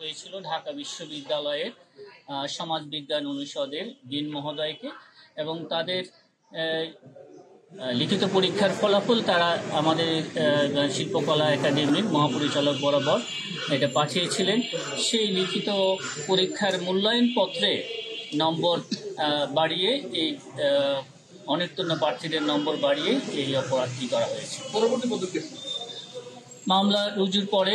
হয়েছিল ঢাকা বিশ্ববিদ্যালয়ের সমাজবিজ্ঞান অনুষদের ডিন মহোদয়কে, এবং তাদের লিখিত পরীক্ষার ফলাফল তারা আমাদের শিল্পকলা একাডেমির মহাপরিচালক বরাবর এটা পাঠিয়েছিলেন। সেই লিখিত পরীক্ষার মূল্যায়ন পত্রে নম্বর বাড়িয়ে এই অনুত্তীর্ণ প্রার্থীদের নম্বর বাড়িয়ে এই অপরাধটি করা হয়েছে। পরবর্তী পদক্ষেপ, মামলা রুজুর পরে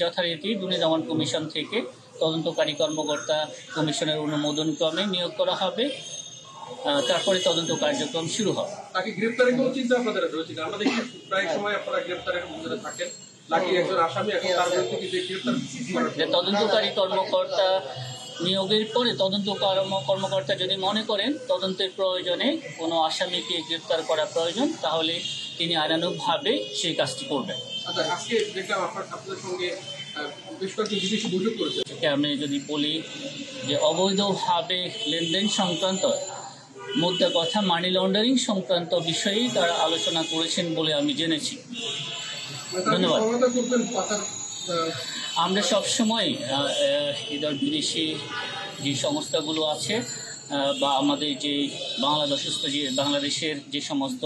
যথারীতি দুর্নীতি দমন কমিশন থেকে তদন্তকারী কর্মকর্তা কমিশনের অনুমোদন ক্রমে নিয়োগ করা হবে, তারপরে তদন্ত কার্যক্রম শুরু হবে। তাকে গ্রেফতারের কোনো চিন্তা আপনাদের রয়েছে? আমরা দেখি প্রায় সময় আপনারা গ্রেফতারের মধ্যে থাকেন, নাকি একজন আসামি এখন তার বিরুদ্ধে কি গ্রেফতার? তদন্তকারী কর্মকর্তা নিয়োগের পরে তদন্ত কর্মকর্তা যদি মনে করেন তদন্তের প্রয়োজনে কোনো আসামিকে গ্রেফতার করা প্রয়োজন, তাহলে তিনি আইনানুগভাবে সেই কাজটি করবেন। আচ্ছা, আজকে দেখলাম আপনাদের সঙ্গে বেশ কয়েকটি বিদেশি বৈঠক করেছে। আমি যদি বলি যে অবৈধভাবে লেনদেন সংক্রান্ত মুদ্রা কথা মানি লন্ডারিং সংক্রান্ত বিষয়েই তারা আলোচনা করেছেন বলে আমি জেনেছি। ধন্যবাদ। আমরা সবসময় এদের বিদেশি যে সংস্থাগুলো আছে বা আমাদের যে বাংলাদেশের যে সমস্ত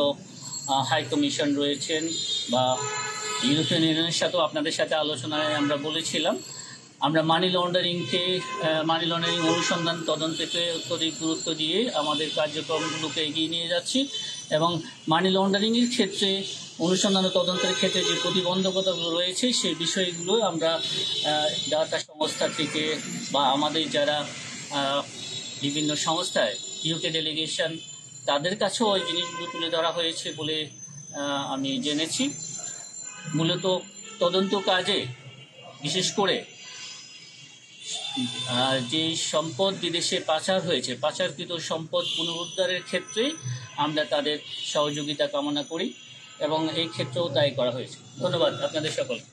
হাই কমিশন রয়েছেন বা ইউরোপিয়ান ইউনিয়নের সাথেও আপনাদের সাথে আলোচনায় আমরা বলেছিলাম, আমরা মানি লন্ডারিং অনুসন্ধান তদন্তে অত্যধিক গুরুত্ব দিয়ে আমাদের কার্যক্রমগুলোকে এগিয়ে নিয়ে যাচ্ছি, এবং মানি লন্ডারিংয়ের ক্ষেত্রে অনুসন্ধান ও তদন্তের ক্ষেত্রে যে প্রতিবন্ধকতাগুলো রয়েছে সেই বিষয়গুলো আমরা ডাটা সংস্থা থেকে বা আমাদের যারা বিভিন্ন সংস্থায় ইউকে ডেলিগেশন তাদের কাছেও ওই জিনিসগুলো তুলে ধরা হয়েছে বলে আমি জেনেছি। মূলত তদন্ত কাজে বিশেষ করে যে সম্পদ বিদেশে পাচারকৃত সম্পদ পুনরুদ্ধারের ক্ষেত্রে আমরা তাদের সহযোগিতা কামনা করি, এবং এই ক্ষেত্রেও তাই করা হয়েছে। ধন্যবাদ আপনাদের সকলকে।